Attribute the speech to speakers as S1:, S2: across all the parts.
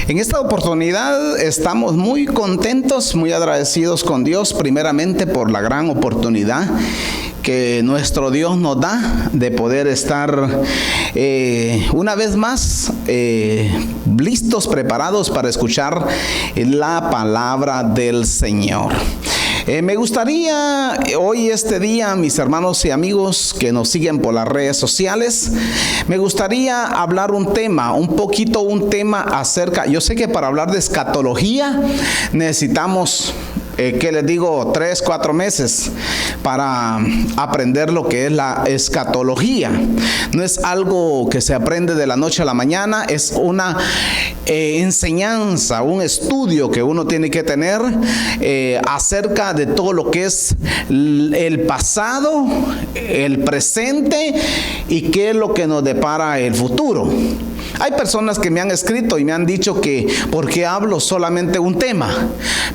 S1: En esta oportunidad estamos muy contentos, muy agradecidos con Dios, primeramente por la gran oportunidad que nuestro Dios nos da de poder estar una vez más listos, preparados para escuchar la palabra del Señor. Me gustaría hoy, este día, mis hermanos y amigos que nos siguen por las redes sociales, me gustaría hablar un tema acerca, yo sé que para hablar de escatología necesitamos, ¿qué les digo? 3-4 meses para aprender lo que es la escatología. No es algo que se aprende de la noche a la mañana, es una enseñanza, un estudio que uno tiene que tener acerca de todo lo que es el pasado, el presente y qué es lo que nos depara el futuro. Hay personas que me han escrito y me han dicho que ¿por qué hablo solamente un tema?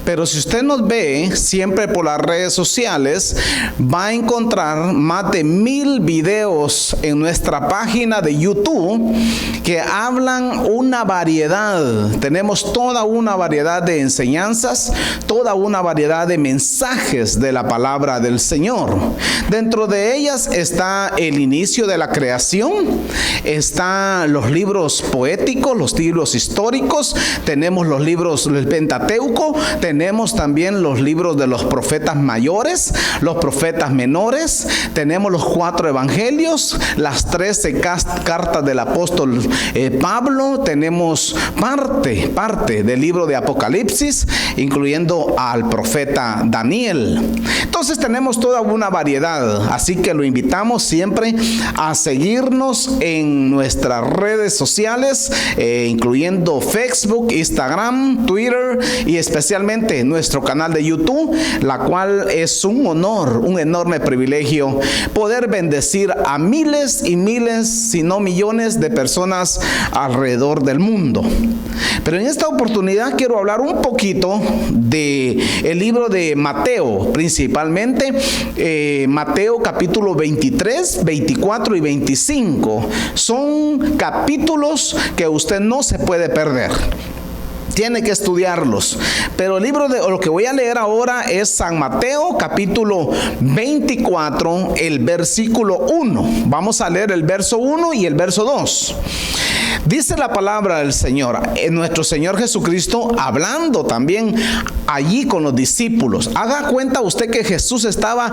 S1: Pero si usted nos ve siempre por las redes sociales, va a encontrar más de 1000 videos en nuestra página de YouTube que hablan una variedad. Tenemos toda una variedad de enseñanzas, toda una variedad de mensajes de la palabra del Señor. Dentro de ellas está el inicio de la creación, están los libros poéticos, los libros históricos, tenemos los libros del Pentateuco, tenemos también los libros de los profetas mayores, los profetas menores, tenemos los 4 evangelios, las 13 cartas del apóstol Pablo, tenemos parte del libro de Apocalipsis, incluyendo al profeta Daniel. Entonces tenemos toda una variedad, así que lo invitamos siempre a seguirnos en nuestras redes sociales, incluyendo Facebook, Instagram, Twitter y especialmente nuestro canal de YouTube, la cual es un honor, un enorme privilegio poder bendecir a miles y miles, si no millones de personas alrededor del mundo. Pero en esta oportunidad quiero hablar un poquito de el libro de Mateo, principalmente Mateo capítulo 23, 24 y 25. Son capítulos que usted no se puede perder. Tiene que estudiarlos. Pero el libro de lo que voy a leer ahora es San Mateo capítulo 24, el versículo 1. Vamos a leer el verso 1 y el verso 2. Dice la palabra del Señor, nuestro Señor Jesucristo, hablando también allí con los discípulos. Haga cuenta usted que Jesús estaba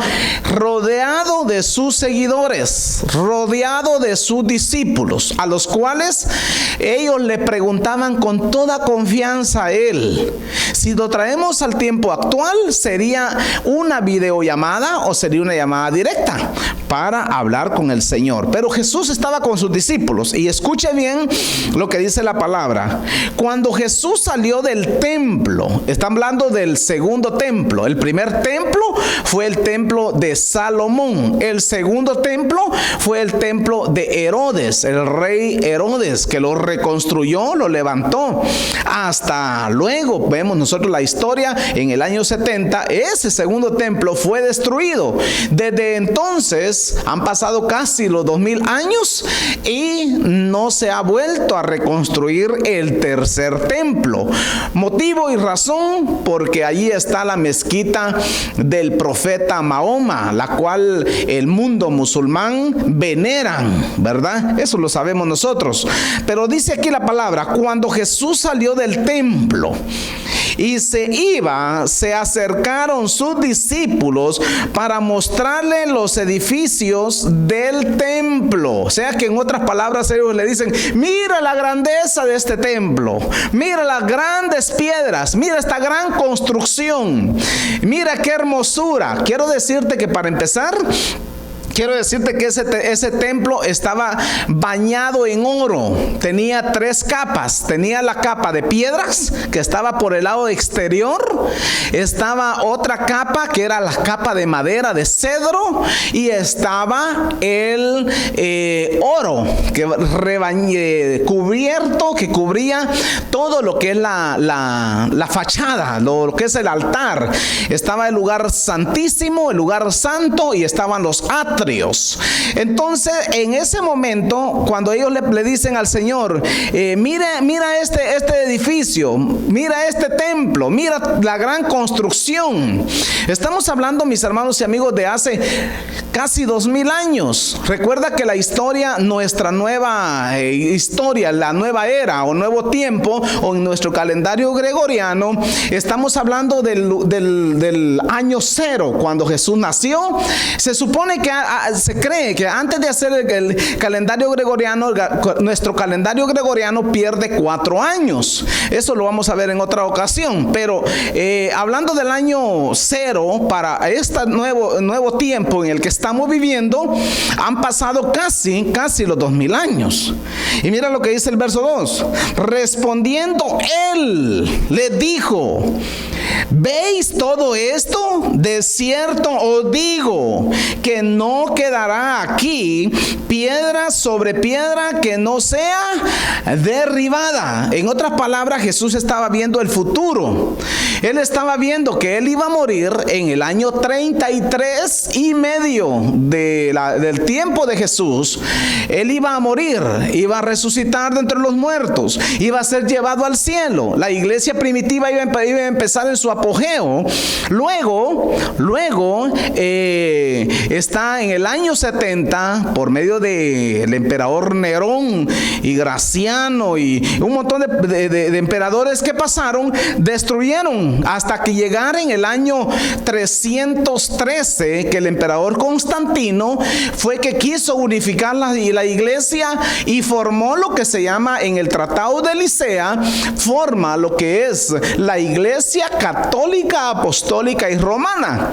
S1: rodeado de sus seguidores, rodeado de sus discípulos, a los cuales ellos le preguntaban con toda confianza a Él. Si lo traemos al tiempo actual, sería una videollamada o sería una llamada directa para hablar con el Señor. Pero Jesús estaba con sus discípulos y escuche bien lo que dice la palabra. Cuando Jesús salió del templo, está hablando del segundo templo. El primer templo fue el templo de Salomón. El segundo templo fue el templo de Herodes, el rey Herodes, que lo reconstruyó, lo levantó. Hasta luego vemos nosotros la historia en el año 70, ese segundo templo fue destruido. Desde entonces han pasado casi los 2000 años y no se ha vuelto a reconstruir el tercer templo. Motivo y razón, porque allí está la mezquita del profeta Mahoma, la cual el mundo musulmán veneran, ¿verdad? Eso lo sabemos nosotros. Pero dice aquí la palabra, cuando Jesús salió del templo y se iba, se acercaron sus discípulos para mostrarle los edificios del templo. O sea que en otras palabras ellos le dicen, mira la grandeza de este templo, mira las grandes piedras, mira esta gran construcción, mira qué hermosura. Quiero decirte que para empezar, quiero decirte que ese templo estaba bañado en oro. Tenía 3 capas. Tenía la capa de piedras que estaba por el lado exterior. Estaba otra capa que era la capa de madera de cedro. Y estaba el oro que cubierto, que cubría todo lo que es la fachada, lo que es el altar. Estaba el lugar santísimo, el lugar santo, y estaban los atrios. Entonces, en ese momento, cuando ellos le dicen al Señor, mira este edificio, mira este templo, mira la gran construcción. Estamos hablando, mis hermanos y amigos, de hace casi 2000 años. Recuerda que la historia, nuestra nueva historia, la nueva era o nuevo tiempo, o en nuestro calendario gregoriano, estamos hablando del año 0, cuando Jesús nació. Se supone que se cree que antes de hacer el calendario gregoriano, nuestro calendario gregoriano pierde 4 años. Eso lo vamos a ver en otra ocasión. Pero hablando del año 0, para este nuevo tiempo en el que estamos viviendo, han pasado casi los 2000 años. Y mira lo que dice el verso 2. Respondiendo él, le dijo: ¿veis todo esto? De cierto os digo que no quedará aquí piedra sobre piedra que no sea derribada. En otras palabras, Jesús estaba viendo el futuro. Él estaba viendo que él iba a morir en el año 33 y medio del tiempo de Jesús. Él iba a morir, iba a resucitar de entre los muertos, iba a ser llevado al cielo. La iglesia primitiva iba a empezar en su apogeo. Luego está en el año 70, por medio del emperador Nerón y Graciano y un montón de emperadores que pasaron, destruyeron hasta que llegara en el año 313, que el emperador Constantino fue que quiso unificar la iglesia y formó lo que se llama en el Tratado de Nicea, forma lo que es la iglesia católica, apostólica y romana.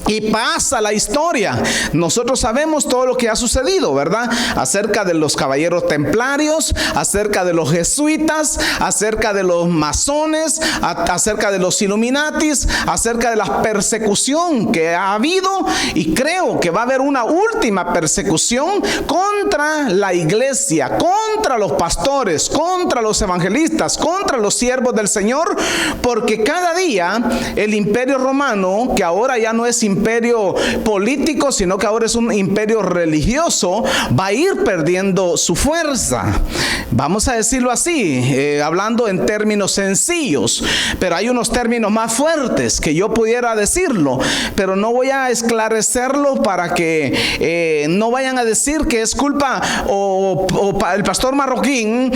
S1: Y pasa la historia. Nosotros sabemos todo lo que ha sucedido, ¿verdad? Acerca de los caballeros templarios, acerca de los jesuitas, acerca de los masones, acerca de los Illuminatis, acerca de la persecución que ha habido, y creo que va a haber una última persecución contra la iglesia, contra los pastores, contra los evangelistas, contra los siervos del Señor, porque cada día el imperio romano, que ahora ya no es imperio político, sino que ahora es un imperio religioso, va a ir perdiendo su fuerza. Vamos a decirlo así, hablando en términos sencillos, pero hay unos términos más fuertes que yo pudiera decirlo, pero no voy a esclarecerlo para que no vayan a decir que es culpa o el pastor Marroquín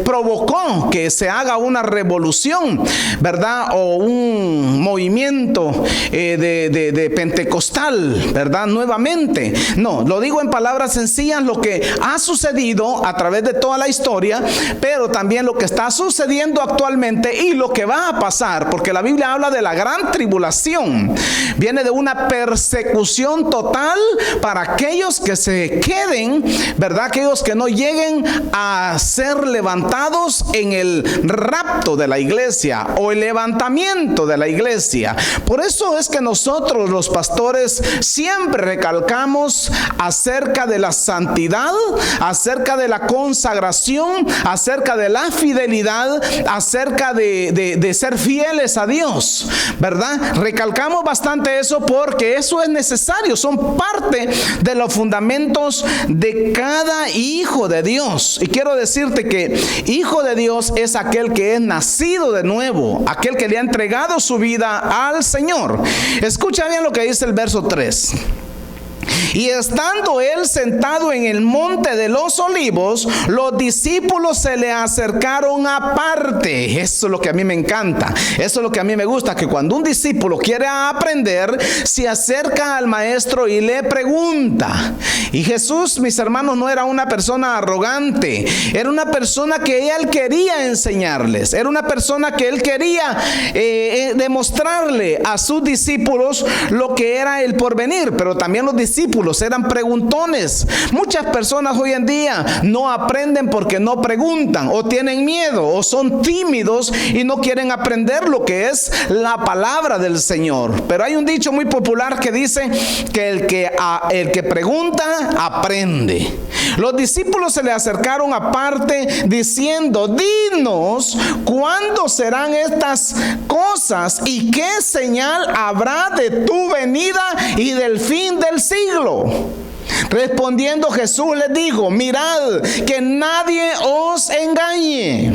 S1: provocó que se haga una revolución, ¿verdad? O un movimiento de pentecostal, ¿verdad? Nuevamente. No, lo digo en palabras sencillas, lo que ha sucedido a través de toda la historia, pero también lo que está sucediendo actualmente y lo que va a pasar, porque la Biblia habla de la gran tribulación. Viene de una persecución total para aquellos que se queden, ¿verdad? Aquellos que no lleguen a ser levantados en el rapto de la iglesia o el levantamiento de la iglesia. Por eso es que nosotros los pastores siempre recalcamos acerca de la santidad, acerca de la consagración, acerca de la fidelidad, acerca de ser fieles a Dios, ¿verdad? Recalcamos bastante eso porque eso es necesario, son parte de los fundamentos de cada hijo de Dios. Y quiero decirte que hijo de Dios es aquel que es nacido de nuevo, aquel que le ha entregado su vida al Señor. Escucha bien lo que dice el verso 3. Y estando él sentado en el monte de los olivos, los discípulos se le acercaron aparte. Eso es lo que a mí me encanta. Eso es lo que a mí me gusta, que cuando un discípulo quiere aprender, se acerca al maestro y le pregunta. Y Jesús, mis hermanos, no era una persona arrogante. Era una persona que él quería enseñarles. Era una persona que él quería demostrarle a sus discípulos lo que era el porvenir. Pero también los discípulos eran preguntones. Muchas personas hoy en día no aprenden porque no preguntan, o tienen miedo, o son tímidos y no quieren aprender lo que es la palabra del Señor. Pero hay un dicho muy popular que dice que el que pregunta aprende. Los discípulos se le acercaron aparte diciendo: dinos, ¿cuándo serán estas cosas y qué señal habrá de tu venida y del fin del siglo? Respondiendo Jesús les dijo: mirad que nadie os engañe,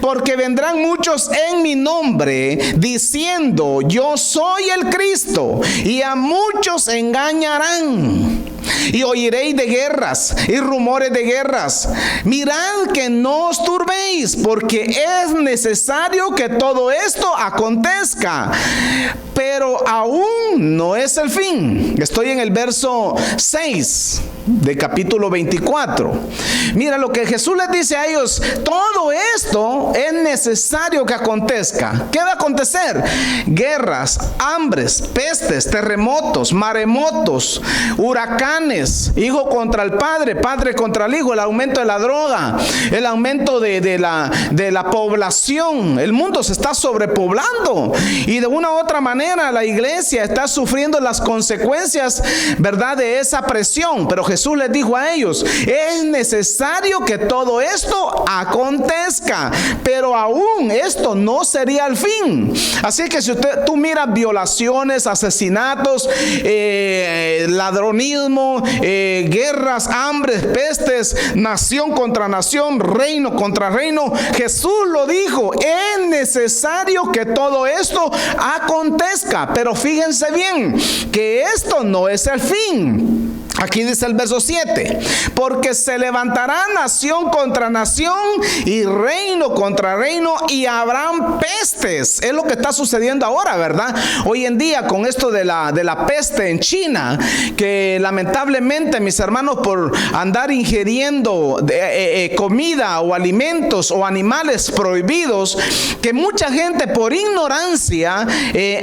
S1: Porque vendrán muchos en mi nombre diciendo, yo soy el Cristo, y a muchos engañarán. Y oiréis de guerras y rumores de guerras. Mirad que no os turbéis, porque es necesario que todo esto acontezca, pero aún no es el fin. Estoy en el verso 6 de capítulo 24. Mira lo que Jesús les dice a ellos: todo esto es necesario que acontezca. ¿Qué va a acontecer? Guerras, hambres, pestes, terremotos, maremotos, huracanes, hijo contra el padre, padre contra el hijo, el aumento de la droga, el aumento de la población. El mundo se está sobrepoblando, y de una u otra manera la iglesia está sufriendo las consecuencias, ¿verdad?, de esa presión. Pero Jesús les dijo a ellos: es necesario que todo esto acontezca, pero aún esto no sería el fin. Así que si tú miras violaciones, asesinatos, ladronismo, guerras, hambres, pestes, nación contra nación, reino contra reino, Jesús lo dijo: es necesario que todo esto acontezca. Pero fíjense bien que esto no es el fin. Aquí dice el verso 7: porque se levantará nación contra nación y reino contra reino, y habrán pestes. Es lo que está sucediendo ahora, ¿verdad? Hoy en día, con esto de la peste en China, que lamentablemente, mis hermanos, por andar ingiriendo comida o alimentos o animales prohibidos, que mucha gente por ignorancia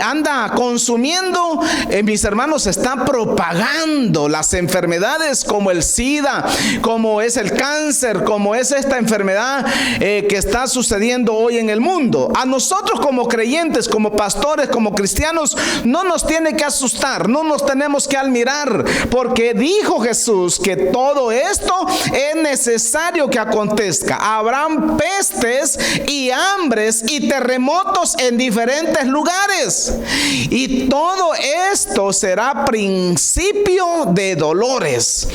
S1: anda consumiendo, mis hermanos, está propagando las enfermedades como el SIDA, como es el cáncer, como es esta enfermedad que está sucediendo hoy en el mundo. A nosotros como creyentes, como pastores, como cristianos, no nos tiene que asustar, no nos tenemos que admirar, porque dijo Jesús que todo esto es necesario que acontezca. Habrán pestes y hambres y terremotos en diferentes lugares, y todo esto será principio de dolores.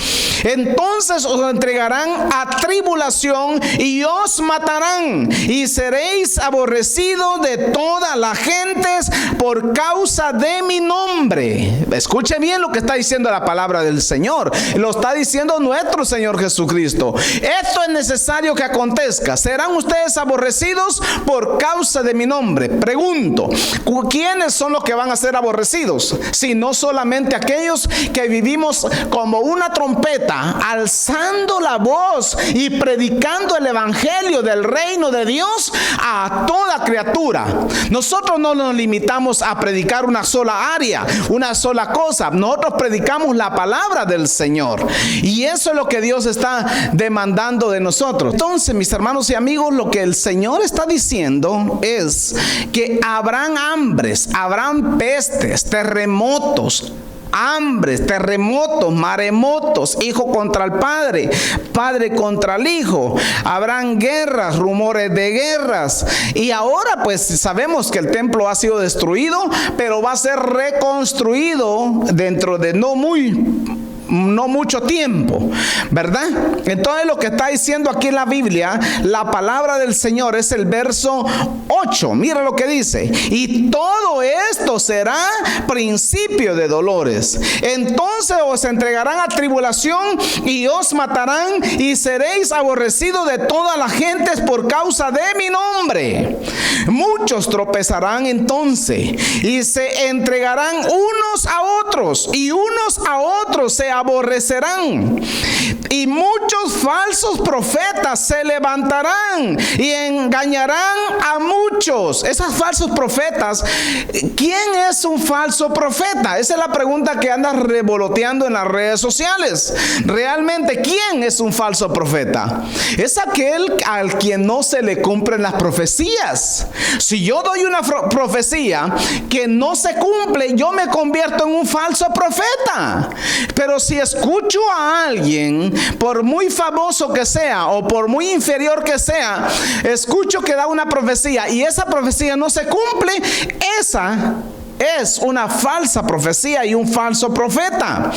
S1: Entonces os entregarán a tribulación y os matarán, y seréis aborrecidos de todas las gentes por causa de mi nombre. Escuche bien lo que está diciendo la palabra del Señor. Lo está diciendo nuestro Señor Jesucristo. Esto es necesario que acontezca. Serán ustedes aborrecidos por causa de mi nombre. Pregunto, ¿quiénes son los que van a ser aborrecidos? Si no solamente aquellos que vivimos como una trompeta, alzando la voz y predicando el evangelio del reino de Dios a toda criatura. Nosotros no nos limitamos a predicar una sola área, una sola cosa. Nosotros predicamos la palabra del Señor, y eso es lo que Dios está demandando de nosotros. Entonces, mis hermanos y amigos, lo que el Señor está diciendo es que habrán hambres, habrán pestes, terremotos, hambres, terremotos, maremotos, hijo contra el padre, padre contra el hijo. Habrán guerras, rumores de guerras. Y ahora pues sabemos que el templo ha sido destruido, pero va a ser reconstruido dentro de no mucho tiempo, ¿verdad? Entonces lo que está diciendo aquí en la Biblia, la palabra del Señor, es el verso 8. Mira lo que dice: y todo esto será principio de dolores. Entonces os entregarán a tribulación y os matarán, y seréis aborrecidos de todas las gentes por causa de mi nombre. Muchos tropezarán entonces y se entregarán unos a otros, y unos a otros se aborrecerán, y muchos falsos profetas se levantarán y engañarán a muchos. Esos falsos profetas, ¿quién es un falso profeta? Esa es la pregunta que anda revoloteando en las redes sociales. Realmente, ¿quién es un falso profeta? Es aquel al quien no se le cumplen las profecías. Si yo doy una profecía que no se cumple, yo me convierto en un falso profeta. Pero si escucho a alguien, por muy famoso que sea o por muy inferior que sea, escucho que da una profecía y esa profecía no se cumple, esa es una falsa profecía y un falso profeta.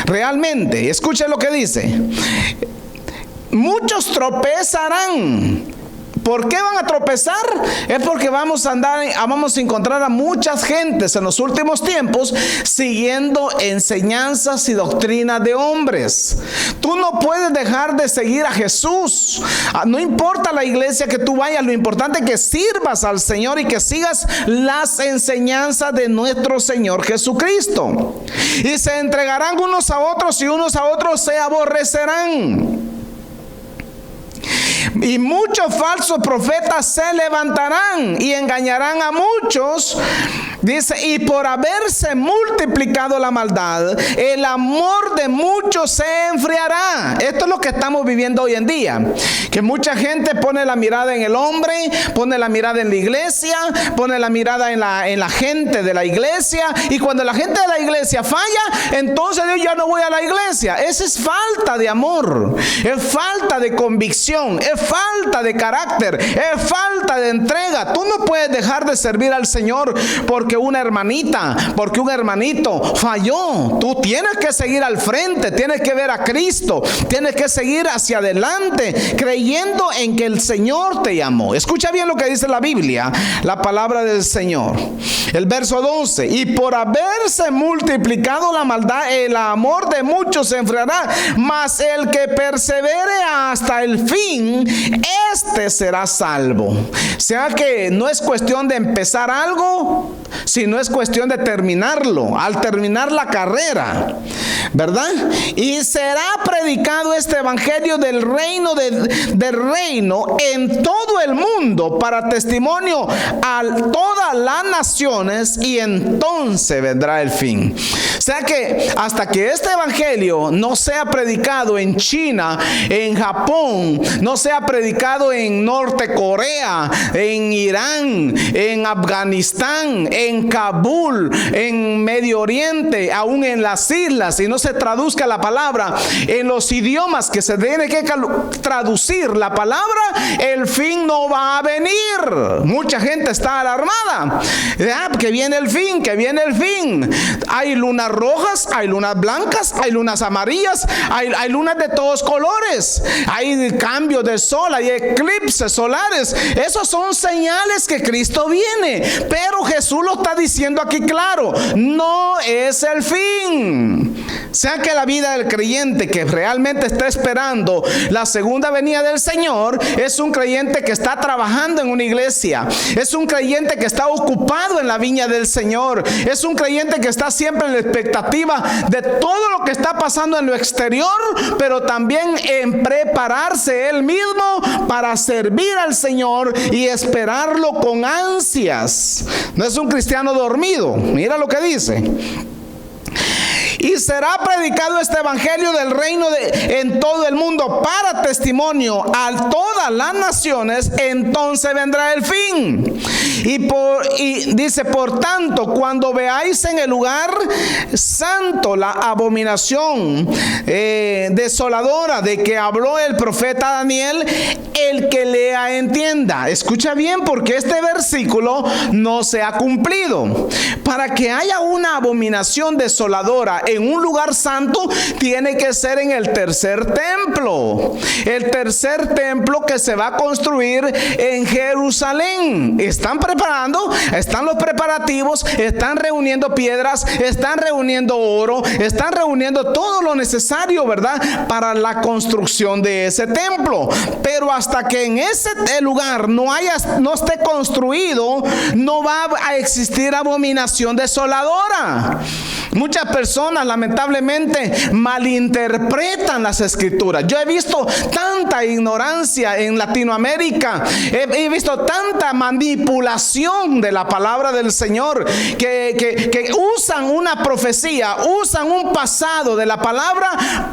S1: Realmente, escuche lo que dice: muchos tropezarán ¿Por qué van a tropezar? Es porque vamos a encontrar a muchas gentes en los últimos tiempos siguiendo enseñanzas y doctrinas de hombres. Tú no puedes dejar de seguir a Jesús. No importa la iglesia que tú vayas, lo importante es que sirvas al Señor y que sigas las enseñanzas de nuestro Señor Jesucristo. Y se entregarán unos a otros y unos a otros se aborrecerán. Y muchos falsos profetas se levantarán y engañarán a muchos. Dice, y por haberse multiplicado la maldad, el amor de muchos se enfriará. Esto es lo que estamos viviendo hoy en día. Que mucha gente pone la mirada en el hombre, pone la mirada en la iglesia, pone la mirada en la gente de la iglesia. Y cuando la gente de la iglesia falla, entonces yo ya no voy a la iglesia. Esa es falta de amor, es falta de convicción, es falta de carácter, es falta de entrega. Tú no puedes dejar de servir al Señor porque una hermanita, porque un hermanito falló. Tú tienes que seguir al frente, tienes que ver a Cristo, tienes que seguir hacia adelante, creyendo en que el Señor te llamó. Escucha bien lo que dice la Biblia, la palabra del Señor. El verso 12, y por haberse multiplicado la maldad, el amor de muchos se enfriará, mas el que persevere hasta el fin, este será salvo. O sea que no es cuestión de empezar algo, sino es cuestión de terminarlo, al terminar la carrera, ¿verdad? Y será predicado este evangelio del reino en todo el mundo para testimonio a todas las naciones, y entonces vendrá el fin. O sea que hasta que este evangelio no sea predicado en China, en Japón, no sea predicado en Norte Corea, en Irán, en Afganistán, en Kabul, en Medio Oriente, aún en las islas, y no se traduzca la palabra en los idiomas que se tiene que traducir la palabra, el fin no va a venir. Mucha gente está alarmada. Que viene el fin, que viene el fin. Hay lunas rojas, hay lunas blancas, hay lunas amarillas, hay lunas de todos colores, hay cambios de sol, hay eclipses solares. Esos son señales que Cristo viene. Pero Jesús lo está diciendo aquí claro, no es el fin. O sea que la vida del creyente que realmente está esperando la segunda venida del Señor es un creyente que está trabajando en una iglesia, es un creyente que está ocupado en la viña del Señor, es un creyente que está siempre en la expectativa de todo lo que está pasando en lo exterior, pero también en prepararse él mismo para servir al Señor y esperarlo con ansias. No es un cristiano dormido. Mira lo que dice. Y será predicado este evangelio del reino en todo el mundo para testimonio a todas las naciones, entonces vendrá el fin. Y dice, por tanto, cuando veáis en el lugar santo la abominación desoladora de que habló el profeta Daniel, el que lea entienda. Escucha bien, porque este versículo no se ha cumplido. Para que haya una abominación desoladora en un lugar santo, tiene que ser en el tercer templo. El tercer templo que se va a construir en Jerusalén. Están preparando, están los preparativos, están reuniendo piedras, están reuniendo oro, están reuniendo todo lo necesario, ¿verdad?, para la construcción de ese templo. Pero hasta que en ese lugar no esté construido, no va a existir abominación desoladora. Muchas personas lamentablemente malinterpretan las escrituras. Yo he visto tanta ignorancia en Latinoamérica, he visto tanta manipulación de la palabra del Señor, que usan una profecía, usan un pasado de la palabra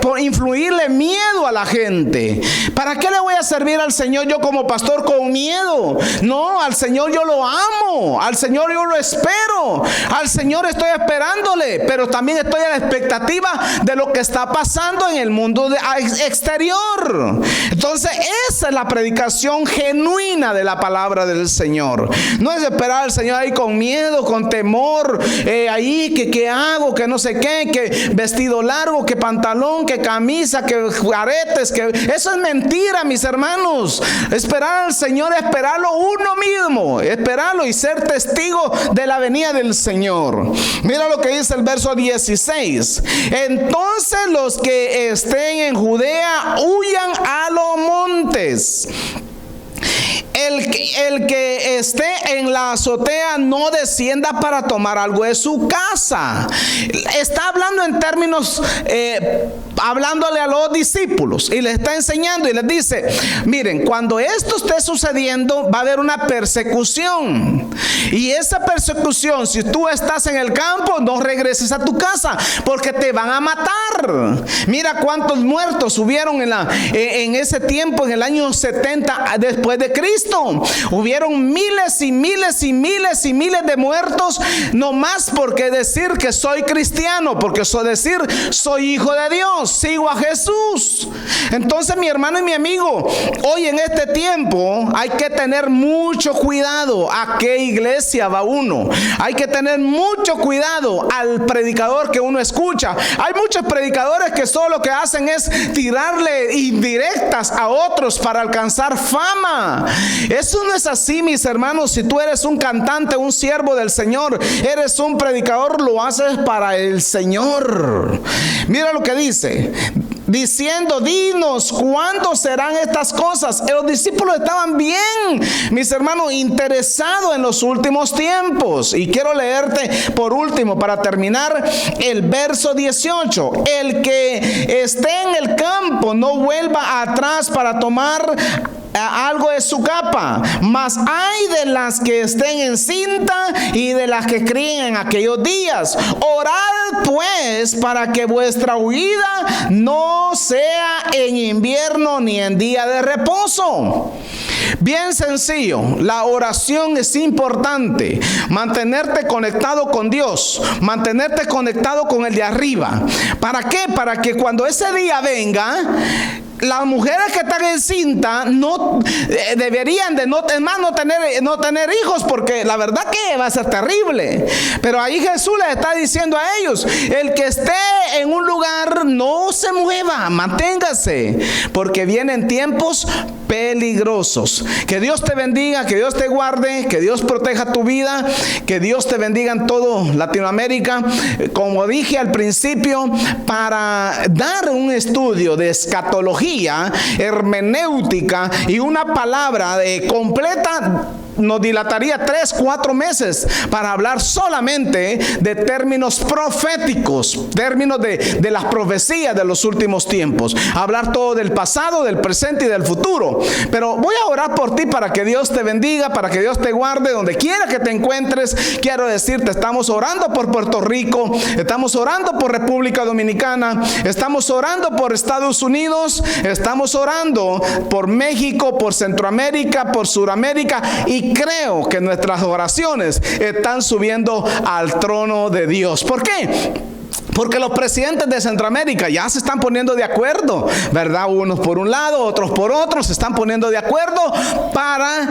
S1: por influirle miedo a la gente. ¿Para qué le voy a servir al Señor yo como pastor con miedo? odio. No, al Señor yo lo amo. Al Señor yo lo espero. Al Señor estoy esperándole. Pero también estoy a la expectativa de lo que está pasando en el mundo exterior. Entonces esa es la predicación genuina de la palabra del Señor. No es esperar al Señor ahí con miedo, con temor, ahí que qué hago, que no sé qué, que vestido largo, que pantalón, que camisa, que aretes, que eso es mentira, mis hermanos. Esperar al Señor es esperarlo uno mismo, esperarlo y ser testigo de la venida del Señor. Mira lo que dice el verso 16. Entonces los que estén en Judea huyan a los montes. El que esté en la azotea no descienda para tomar algo de su casa. Está hablando en términos, hablándole a los discípulos y les está enseñando y les dice: miren, cuando esto esté sucediendo va a haber una persecución. Y esa persecución, si tú estás en el campo, no regreses a tu casa porque te van a matar. Mira cuántos muertos hubieron en ese tiempo, en el año 70 después de Cristo. Hubieron miles y miles y miles y miles de muertos, no más porque decir que soy cristiano, porque decir soy hijo de Dios, sigo a Jesús. Entonces, mi hermano y mi amigo, hoy en este tiempo hay que tener mucho cuidado a qué iglesia va uno. Hay que tener mucho cuidado al predicador que uno escucha. Hay muchos predicadores que solo lo que hacen es tirarle indirectas a otros para alcanzar fama. Eso no es así, mis hermanos. Si tú eres un cantante, un siervo del Señor, eres un predicador, lo haces para el Señor. Mira lo que dice, diciendo: dinos, ¿cuándo serán estas cosas? Los discípulos estaban bien, mis hermanos, interesados en los últimos tiempos. Y quiero leerte por último, para terminar, el verso 18. El que esté en el campo no vuelva atrás para tomar algo de su capa, mas hay de las que estén encinta y de las que críen en aquellos días. Orad pues para que vuestra huida no sea en invierno ni en día de reposo. Bien sencillo, la oración es importante. Mantenerte conectado con Dios, mantenerte conectado con el de arriba. ¿Para qué? Para que cuando ese día venga, las mujeres que están encinta no deberían de no tener hijos, porque la verdad que va a ser terrible. Pero ahí Jesús les está diciendo a ellos: el que esté en un lugar no se mueva, manténgase, porque vienen tiempos peligrosos. Que Dios te bendiga, que Dios te guarde, que Dios proteja tu vida, que Dios te bendiga en todo Latinoamérica. Como dije al principio, para dar un estudio de escatología, hermenéutica y una palabra completa, nos dilataría 3-4 meses para hablar solamente de términos proféticos, términos de las profecías de los últimos tiempos, hablar todo del pasado, del presente y del futuro. Pero voy a orar por ti para que Dios te bendiga, para que Dios te guarde donde quiera que te encuentres. Quiero decirte, estamos orando por Puerto Rico, estamos orando por República Dominicana, estamos orando por Estados Unidos, estamos orando por México, por Centroamérica, por Suramérica, y creo que nuestras oraciones están subiendo al trono de Dios. ¿Por qué? Porque los presidentes de Centroamérica ya se están poniendo de acuerdo, ¿verdad? Unos por un lado, otros por otro, se están poniendo de acuerdo para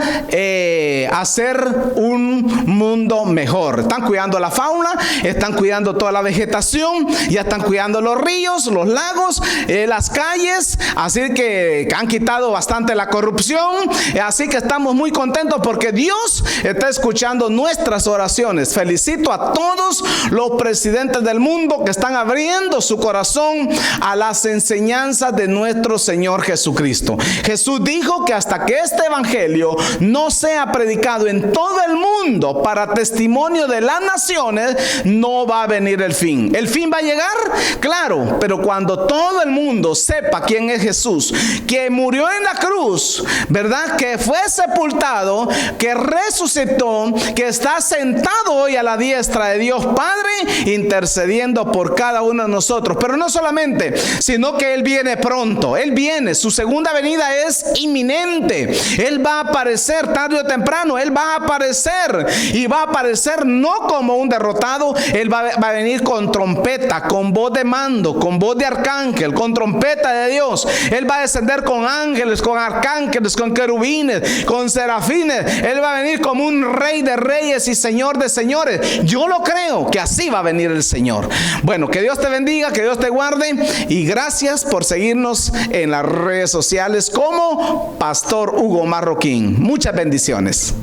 S1: hacer un mundo mejor. Están cuidando la fauna, están cuidando toda la vegetación, ya están cuidando los ríos, los lagos, las calles, así que han quitado bastante la corrupción. Así que estamos muy contentos porque Dios está escuchando nuestras oraciones. Felicito a todos los presidentes del mundo que están abriendo su corazón a las enseñanzas de nuestro Señor Jesucristo. Jesús dijo que hasta que este evangelio no sea predicado predicado en todo el mundo para testimonio de las naciones, no va a venir el fin. ¿El fin va a llegar? Claro, pero cuando todo el mundo sepa quién es Jesús, que murió en la cruz, ¿verdad? Que fue sepultado, que resucitó, que está sentado hoy a la diestra de Dios Padre, intercediendo por cada uno de nosotros. Pero no solamente, sino que Él viene pronto. Él viene, su segunda venida es inminente. Él va a aparecer tarde o temprano. Él va a aparecer, y va a aparecer no como un derrotado. Él va a venir con trompeta, con voz de mando, con voz de arcángel, con trompeta de Dios. Él va a descender con ángeles, con arcángeles, con querubines, con serafines. Él va a venir como un rey de reyes y señor de señores. Yo lo creo que así va a venir el Señor. Bueno, que Dios te bendiga, que Dios te guarde, y gracias por seguirnos en las redes sociales como Pastor Hugo Marroquín. Muchas bendiciones.